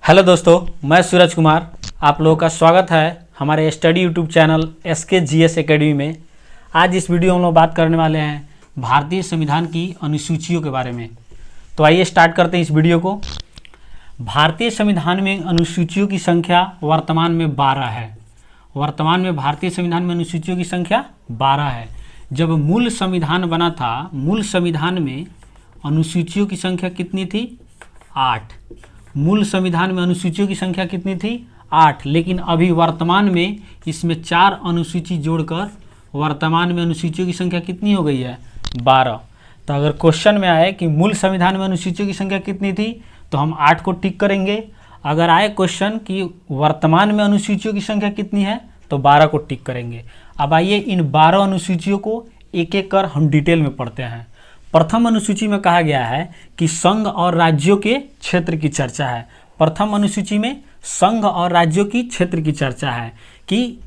Hello दोस्तों, मैं सूरज कुमार। आप लोगों का स्वागत है हमारे study YouTube channel SKGS academy में। आज इस वीडियो में हम लोग बात करने वाले हैं भारतीय संविधान की अनुसूचियों के बारे में। तो आइए स्टार्ट करते हैं इस वीडियो को। भारतीय संविधान में अनुसूचियों की संख्या वर्तमान में 12 है। वर्तमान में भारतीय संविधान में अनुसूचियों की संख्या 12 है। जब मूल संविधान बना था, मूल संविधान में अनुसूचियों की संख्या कितनी थी? 8। मूल संविधान में अनुसूचियों की संख्या कितनी थी? 8। लेकिन अभी वर्तमान में इसमें 4 अनुसूची जोड़कर वर्तमान में अनुसूचियों की संख्या कितनी हो गई है? 12। तो अगर क्वेश्चन में आए कि मूल संविधान में अनुसूचियों की संख्या कितनी थी, तो हम 8 को टिक करेंगे। अगर आए क्वेश्चन कि वर्तमान में अनुसूचियों की संख्या कितनी है, तो 12 को टिक करेंगे। अब आइए इन 12 अनुसूचियों को एक एक कर हम डिटेल में पढ़ते हैं। प्रथम अनुसूची में कहा गया है कि संघ और राज्यों के क्षेत्र की चर्चा है। प्रथम अनुसूची में संघ और राज्यों की क्षेत्र की चर्चा है कि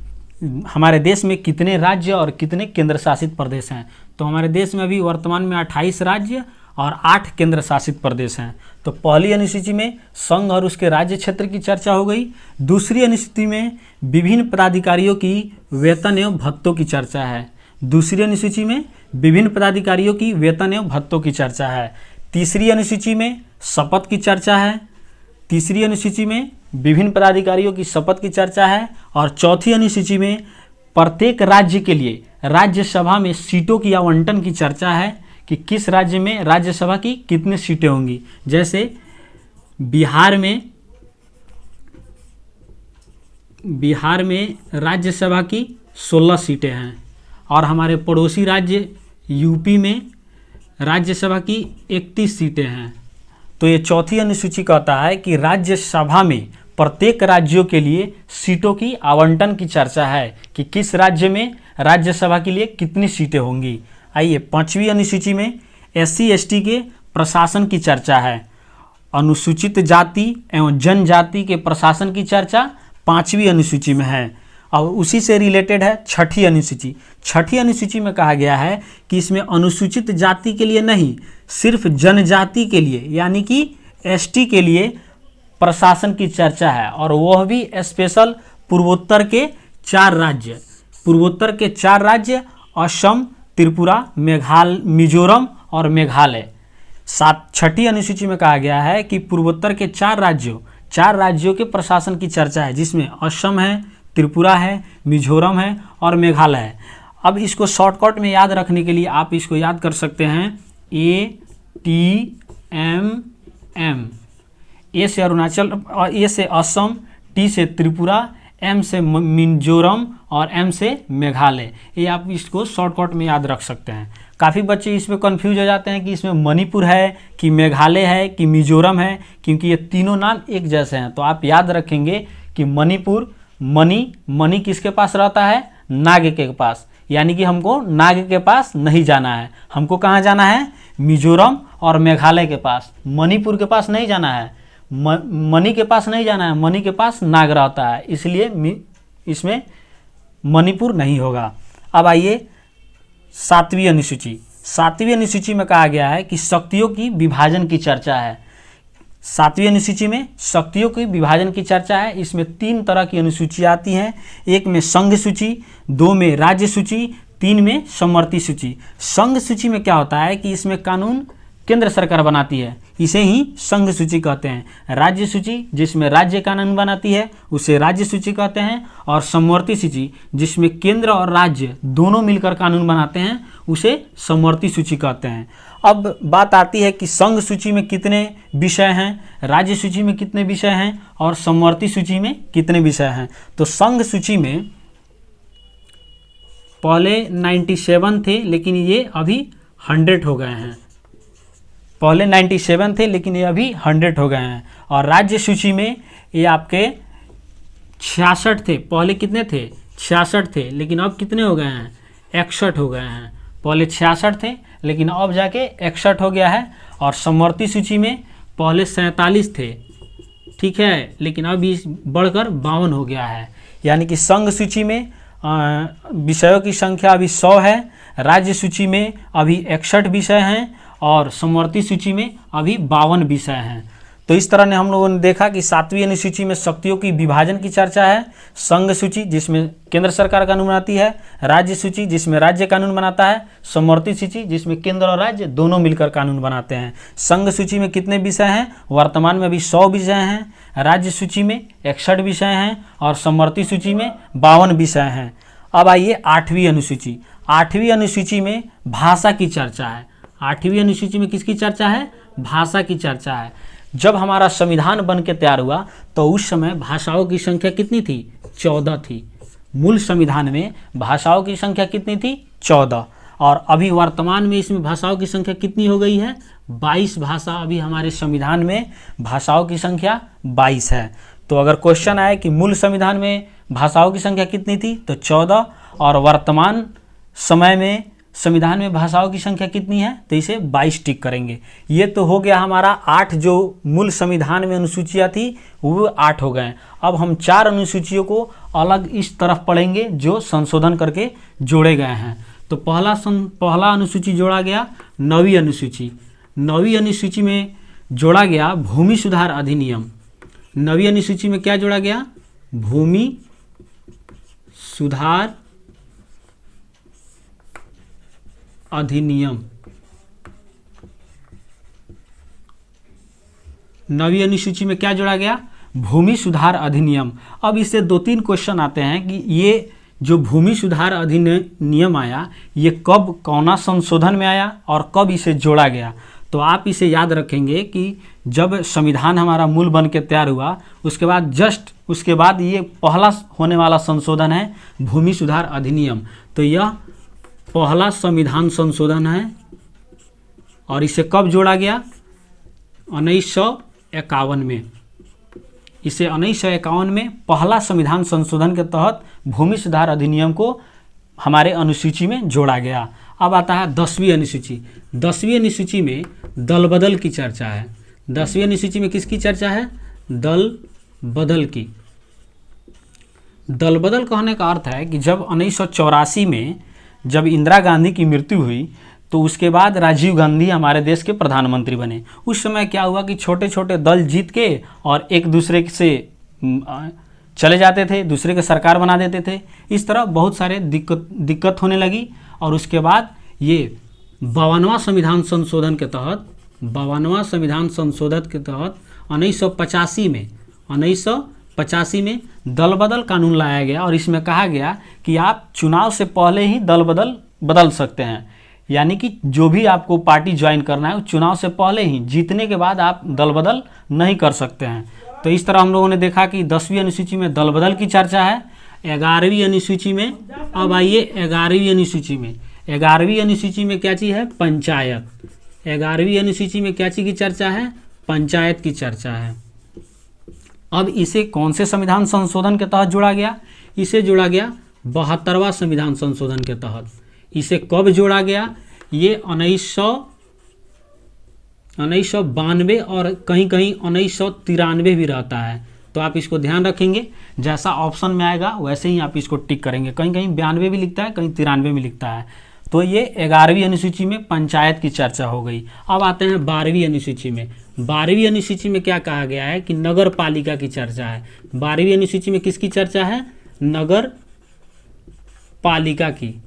हमारे देश में कितने राज्य और कितने केंद्र शासित प्रदेश हैं। तो हमारे देश में अभी वर्तमान में 28 राज्य और 8 केंद्र शासित प्रदेश हैं। तो पहली अनुसूची में संघ और उसके राज्य क्षेत्र की चर्चा हो गई। दूसरी अनुसूची में विभिन्न पदाधिकारियों की वेतन एवं भत्तों की चर्चा है। दूसरी अनुसूची में विभिन्न पदाधिकारियों की वेतन एवं भत्तों की चर्चा है। तीसरी अनुसूची में शपथ की चर्चा है। तीसरी अनुसूची में विभिन्न पदाधिकारियों की शपथ की चर्चा है। और चौथी अनुसूची में प्रत्येक राज्य के लिए राज्यसभा में सीटों की आवंटन की चर्चा है कि किस राज्य में राज्यसभा की कितनी सीटें होंगी। जैसे बिहार में राज्यसभा की 16 सीटें हैं और हमारे पड़ोसी राज्य यूपी में राज्यसभा की 31 सीटें हैं। तो ये चौथी अनुसूची कहता है कि राज्यसभा में प्रत्येक राज्यों के लिए सीटों की आवंटन की चर्चा है कि किस राज्य में राज्यसभा के लिए कितनी सीटें होंगी। आइए पांचवी अनुसूची में SC ST के प्रशासन की चर्चा है। अनुसूचित जाति एवं जनजाति के प्रशासन की चर्चा पांचवी अनुसूची में है। और उसी से रिलेटेड है छठी अनुसूची। छठी अनुसूची में कहा गया है कि इसमें अनुसूचित जाति के लिए नहीं, सिर्फ जनजाति के लिए यानी कि ST के लिए प्रशासन की चर्चा है। और वह भी स्पेशल पूर्वोत्तर के 4 राज्य, पूर्वोत्तर के 4 राज्य असम, त्रिपुरा, मिजोरम और मेघालय। छठी अनुसूची में कहा गया है कि पूर्वोत्तर के 4 राज्यों के प्रशासन की चर्चा है, जिसमें असम है, त्रिपुरा है, मिजोरम है और मेघालय है। अब इसको शॉर्टकट में याद रखने के लिए आप इसको याद कर सकते हैं ATMM। ए से अरुणाचल, ए से असम, T से त्रिपुरा, M से मिजोरम और M से मेघालय। ये आप इसको शॉर्टकट में याद रख सकते हैं। काफ़ी बच्चे इसमें कंफ्यूज हो जाते हैं कि इसमें मणिपुर है कि मेघालय है कि मिजोरम है, क्योंकि ये तीनों नाम एक जैसे हैं। तो आप याद रखेंगे कि मणिपुर, मणि किसके पास रहता है? नाग के पास। यानी कि हमको नाग के पास नहीं जाना है, हमको कहाँ जाना है? मिजोरम और मेघालय के पास। मणिपुर के पास नहीं जाना है, मणि के पास नहीं जाना है, मणि के पास नाग रहता है, इसलिए इसमें मणिपुर नहीं होगा। अब आइए सातवीं अनुसूची। सातवीं अनुसूची में कहा गया है कि शक्तियों की विभाजन की चर्चा है। सातवीं अनुसूची में शक्तियों की विभाजन की चर्चा है। इसमें 3 तरह की अनुसूची आती हैं। एक में संघ सूची, 2 में राज्य सूची, 3 में समवर्ती सूची। संघ सूची में क्या होता है कि इसमें कानून केंद्र सरकार बनाती है, इसे ही संघ सूची कहते हैं। राज्य सूची जिसमें राज्य कानून बनाती है उसे राज्य सूची कहते हैं। और समवर्ती सूची जिसमें केंद्र और राज्य दोनों मिलकर कानून बनाते हैं उसे समवर्ती सूची कहते हैं। अब बात आती है कि संघ सूची में कितने विषय हैं, राज्य सूची में कितने विषय हैं और समवर्ती सूची में कितने विषय हैं। तो संघ सूची में पहले 97 थे, लेकिन ये अभी 100 हो गए हैं। पहले 97 थे लेकिन ये अभी 100 हो गए हैं। और राज्य सूची में ये आपके 66 थे। पहले कितने थे? 66 थे, लेकिन अब कितने हो गए हैं? 61 हो गए हैं। पहले 66 थे लेकिन अब जाके 61 हो गया है। और समवर्ती सूची में पहले 47 थे, ठीक है, लेकिन अब बढ़कर 52 हो गया है। यानी कि संघ सूची में विषयों की संख्या अभी 100 है, राज्य सूची में अभी 61 विषय हैं और समवर्ती सूची में अभी 52 विषय हैं। तो इस तरह ने हम लोगों ने देखा कि 7वीं अनुसूची में शक्तियों की विभाजन की चर्चा है, संघ सूची जिसमें केंद्र सरकार कानून बनाती है, राज्य सूची जिसमें राज्य कानून बनाता है, समवर्ती सूची जिसमें केंद्र और राज्य दोनों मिलकर कानून बनाते हैं। संघ सूची में कितने विषय हैं? वर्तमान में अभी 100 विषय हैं, राज्य सूची में 61 विषय हैं और समवर्ती सूची में 52 विषय हैं। अब आइए 8वीं अनुसूची। 8वीं अनुसूची में भाषा की चर्चा है। 8वीं अनुसूची में किसकी चर्चा है? भाषा की चर्चा है। जब हमारा संविधान बन के तैयार हुआ तो उस समय भाषाओं की संख्या कितनी थी? 14 थी। मूल संविधान में भाषाओं की संख्या कितनी थी? 14। और अभी वर्तमान में इसमें भाषाओं की संख्या कितनी हो गई है? 22 भाषा अभी हमारे संविधान में भाषाओं की संख्या 22 है। तो अगर क्वेश्चन आए कि मूल संविधान में भाषाओं की संख्या कितनी थी, तो 14, और वर्तमान समय में संविधान में भाषाओं की संख्या कितनी है, तो इसे 22 टिक करेंगे। ये तो हो गया हमारा 8 जो मूल संविधान में अनुसूचियाँ थी वो 8 हो गए। अब हम 4 अनुसूचियों को अलग इस तरफ पढ़ेंगे जो संशोधन करके जोड़े गए हैं। तो पहला अनुसूची जोड़ा गया 9वीं अनुसूची। 9वीं अनुसूची में जोड़ा गया भूमि सुधार अधिनियम। 9वीं अनुसूची में क्या जोड़ा गया? भूमि सुधार अधिनियम। 9वीं अनुसूची में क्या जोड़ा गया? भूमि सुधार अधिनियम। अब इससे 2-3 क्वेश्चन आते हैं कि ये जो भूमि सुधार अधिनियम आया ये कब कौना संशोधन में आया और कब इसे जोड़ा गया। तो आप इसे याद रखेंगे कि जब संविधान हमारा मूल बन के तैयार हुआ उसके बाद उसके बाद ये पहला होने वाला संशोधन है भूमि सुधार अधिनियम। तो यह पहला संविधान संशोधन है और इसे कब जोड़ा गया? 1951 में। इसे 1951 में पहला संविधान संशोधन के तहत भूमि सुधार अधिनियम को हमारे अनुसूची में जोड़ा गया। अब आता है 10वीं अनुसूची। 10वीं अनुसूची में दल बदल की चर्चा है। 10वीं अनुसूची में किसकी चर्चा है? दल बदल की। दल बदल कहने का अर्थ है कि जब 1984 में जब इंदिरा गांधी की मृत्यु हुई तो उसके बाद राजीव गांधी हमारे देश के प्रधानमंत्री बने। उस समय क्या हुआ कि छोटे छोटे दल जीत के और एक दूसरे से चले जाते थे, दूसरे के सरकार बना देते थे। इस तरह बहुत सारे दिक्कत होने लगी और उसके बाद ये 52वां संविधान संशोधन के तहत 1985 में दल बदल कानून लाया गया और इसमें कहा गया कि आप चुनाव से पहले ही दल बदल सकते हैं। यानी कि जो भी आपको पार्टी ज्वाइन करना है चुनाव से पहले ही, जीतने के बाद आप दल बदल नहीं कर सकते हैं। तो इस तरह हम लोगों ने देखा कि 10वीं अनुसूची में दल बदल की चर्चा है। 11वीं अनुसूची में, अब आइए 11वीं अनुसूची में। 11वीं अनुसूची में क्या चीज़ है? पंचायत। 11वीं अनुसूची में क्या चीज़ की चर्चा है? पंचायत की चर्चा है। अब इसे कौन से संविधान संशोधन के तहत जोड़ा गया? इसे जोड़ा गया 72वां संविधान संशोधन के तहत। इसे कब जोड़ा गया? ये 1992 और कहीं कहीं 1993 भी रहता है। तो आप इसको ध्यान रखेंगे, जैसा ऑप्शन में आएगा वैसे ही आप इसको टिक करेंगे। कहीं कहीं 92 भी लिखता है, कहीं 93 भी लिखता है। तो ये 11वीं अनुसूची में पंचायत की चर्चा हो गई। अब आते हैं 12वीं अनुसूची में। 12वीं अनुसूची में क्या कहा गया है कि नगर पालिका की चर्चा है। 12वीं अनुसूची में किसकी चर्चा है? नगर पालिका की।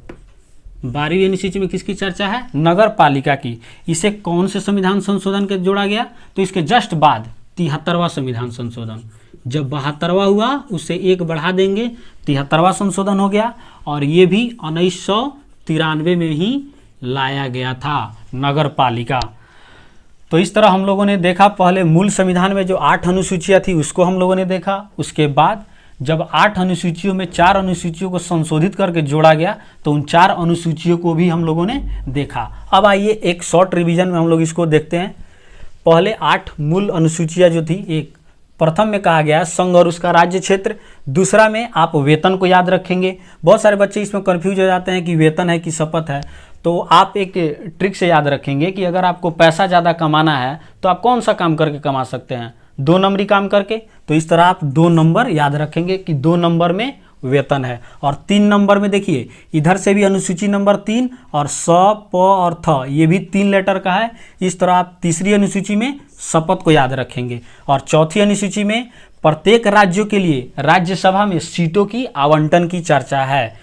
12वीं अनुसूची में किसकी चर्चा है? नगर पालिका की। इसे कौन से संविधान संशोधन के जोड़ा गया? तो इसके जस्ट बाद 73वां संविधान संशोधन। जब 72वां हुआ उससे एक बढ़ा देंगे, 73वां संशोधन हो गया और ये भी 1993 में ही लाया गया था, नगर पालिका। तो इस तरह हम लोगों ने देखा, पहले मूल संविधान में जो 8 अनुसूचियाँ थी उसको हम लोगों ने देखा। उसके बाद जब 8 अनुसूचियों में 4 अनुसूचियों को संशोधित करके जोड़ा गया तो उन 4 अनुसूचियों को भी हम लोगों ने देखा। अब आइए एक शॉर्ट रिवीजन में हम लोग इसको देखते हैं। पहले 8 मूल अनुसूचियाँ जो थी, एक प्रथम में कहा गया संघ और उसका राज्य क्षेत्र। दूसरा में आप वेतन को याद रखेंगे। बहुत सारे बच्चे इसमें कन्फ्यूज हो जाते हैं कि वेतन है कि शपथ है। तो आप एक ट्रिक से याद रखेंगे कि अगर आपको पैसा ज़्यादा कमाना है तो आप कौन सा काम करके कमा सकते हैं? 2 नंबरी काम करके। तो इस तरह आप 2 नंबर याद रखेंगे कि 2 नंबर में वेतन है। और 3 नंबर में देखिए इधर से भी अनुसूची नंबर 3 और स, प और थ ये भी 3 लेटर का है। इस तरह आप तीसरी अनुसूची में शपथ को याद रखेंगे। और चौथी अनुसूची में प्रत्येक राज्यों के लिए राज्यसभा में सीटों की आवंटन की चर्चा है।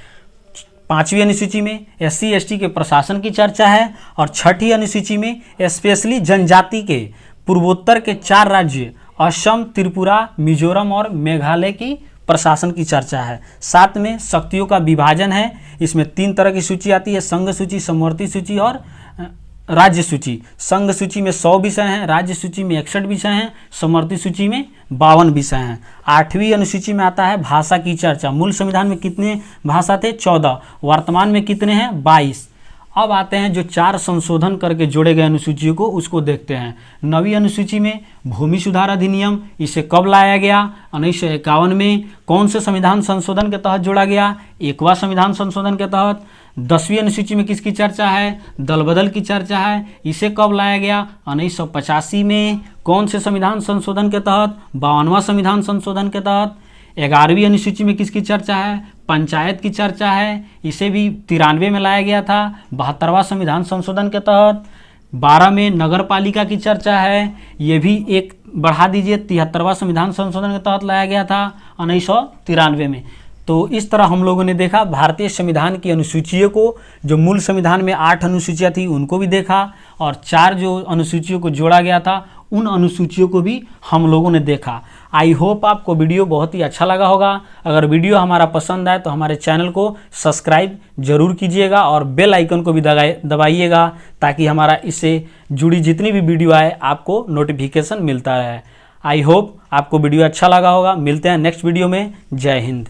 5वीं अनुसूची में SC/ST के प्रशासन की चर्चा है। और 6ठी अनुसूची में स्पेशली जनजाति के पूर्वोत्तर के 4 राज्य असम, त्रिपुरा, मिजोरम और मेघालय की प्रशासन की चर्चा है। 7 में शक्तियों का विभाजन है। इसमें 3 तरह की सूची आती है, संघ सूची, समवर्ती सूची और राज्य सूची। संघ सूची में 100 विषय हैं, राज्य सूची में 61 विषय हैं, समवर्ती सूची में 52 विषय हैं। 8वीं अनुसूची में आता है भाषा की चर्चा। मूल संविधान में कितने भाषा थे? 14। वर्तमान में कितने हैं? 22। अब आते हैं जो 4 संशोधन करके जोड़े गए अनुसूचियों को, उसको देखते हैं। 9वीं अनुसूची में भूमि सुधार अधिनियम, इसे कब लाया गया? 1951 में। कौन से संविधान संशोधन के तहत जोड़ा गया? 1वां संविधान संशोधन के तहत। 10वीं अनुसूची में किसकी चर्चा है? दल बदल की चर्चा है, इसे कब लाया गया? 1985 में। कौन से संविधान संशोधन के तहत? 52वां संविधान संशोधन के तहत। 11वीं अनुसूची में किसकी चर्चा है? पंचायत की चर्चा है, इसे भी 93 में लाया गया था 72वां संविधान संशोधन के तहत। 12 में नगर पालिका की चर्चा है, ये भी एक बढ़ा दीजिए 73वां संविधान संशोधन के तहत लाया गया था 1993 में। तो इस तरह हम लोगों ने देखा भारतीय संविधान की अनुसूचियों को, जो मूल संविधान में 8 अनुसूचियाँ थी उनको भी देखा, और 4 जो अनुसूचियों को जोड़ा गया था उन अनुसूचियों को भी हम लोगों ने देखा। आई होप आपको वीडियो बहुत ही अच्छा लगा होगा। अगर वीडियो हमारा पसंद आए तो हमारे चैनल को सब्सक्राइब जरूर कीजिएगा और बेल आइकन को भी दबाइएगा, ताकि हमारा इससे जुड़ी जितनी भी वीडियो आए आपको नोटिफिकेशन मिलता रहे। आई होप आपको वीडियो अच्छा लगा होगा। मिलते हैं नेक्स्ट वीडियो में। जय हिंद।